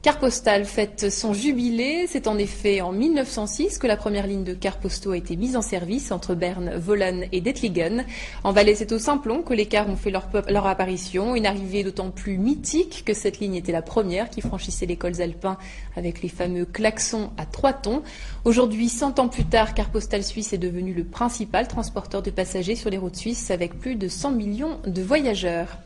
Carte postale fête son jubilé. C'est en effet en 1906 que la première ligne de cars postaux a été mise en service entre Berne, Wohlen et Dettligen. En Valais, c'est au Simplon que les cars ont fait leur apparition. Une arrivée d'autant plus mythique que cette ligne était la première qui franchissait les cols alpins avec les fameux klaxons à 3 tons. Aujourd'hui, 100 ans plus tard, Carte postale suisse est devenu le principal transporteur de passagers sur les routes suisses avec plus de 100 millions de voyageurs.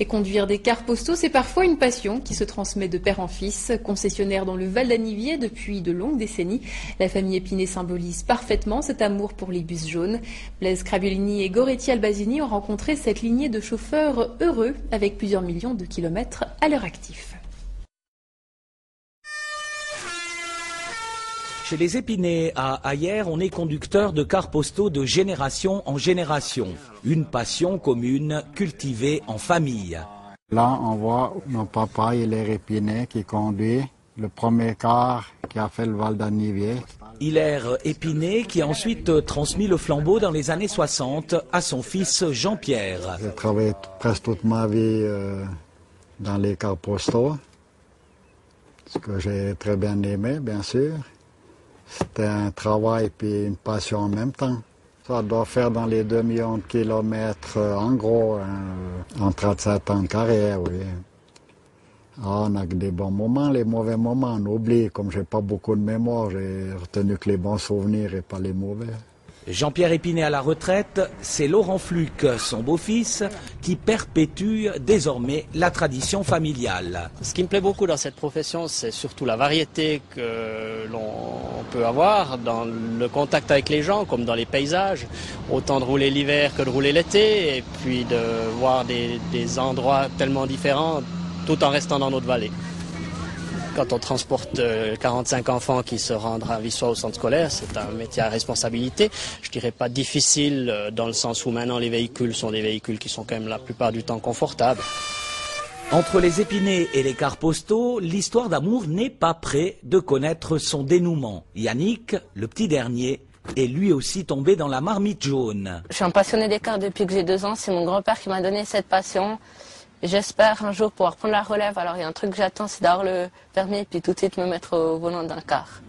Et conduire des cars postaux, c'est parfois une passion qui se transmet de père en fils. Concessionnaire dans le Val d'Anniviers depuis de longues décennies, la famille Épinay symbolise parfaitement cet amour pour les bus jaunes. Blaise Crabiolini et Goretti Albasini ont rencontré cette lignée de chauffeurs heureux avec plusieurs millions de kilomètres à leur actif. Chez les Épinay à Ayer, on est conducteur de cars postaux de génération en génération. Une passion commune cultivée en famille. Là, on voit mon papa, Hilaire Épinay, qui conduit le premier car qui a fait le Val d'Anniviers. Hilaire Épinay qui a ensuite transmis le flambeau dans les années 60 à son fils Jean-Pierre. J'ai travaillé presque toute ma vie dans les cars postaux, ce que j'ai très bien aimé, bien sûr. C'était un travail et une passion en même temps. Ça doit faire dans les 2 millions de kilomètres en gros, en 37 ans de carrière, oui. Ah, on a que des bons moments, les mauvais moments, on oublie. Comme j'ai pas beaucoup de mémoire, j'ai retenu que les bons souvenirs et pas les mauvais. Jean-Pierre Épinay à la retraite, c'est Laurent Fluc, son beau-fils, qui perpétue désormais la tradition familiale. Ce qui me plaît beaucoup dans cette profession, c'est surtout la variété que l'on peut avoir dans le contact avec les gens, comme dans les paysages. Autant de rouler l'hiver que de rouler l'été, et puis de voir des endroits tellement différents, tout en restant dans notre vallée. Quand on transporte 45 enfants qui se rendent à Vissois au centre scolaire, c'est un métier à responsabilité. Je dirais pas difficile dans le sens où maintenant les véhicules sont des véhicules qui sont quand même la plupart du temps confortables. Entre les Épinay et les cars postaux, l'histoire d'amour n'est pas près de connaître son dénouement. Yannick, le petit dernier, est lui aussi tombé dans la marmite jaune. Je suis un passionné des cars depuis que j'ai 2 ans. C'est mon grand-père qui m'a donné cette passion. J'espère un jour pouvoir prendre la relève. Alors il y a un truc que j'attends, c'est d'avoir le permis et puis tout de suite me mettre au volant d'un car.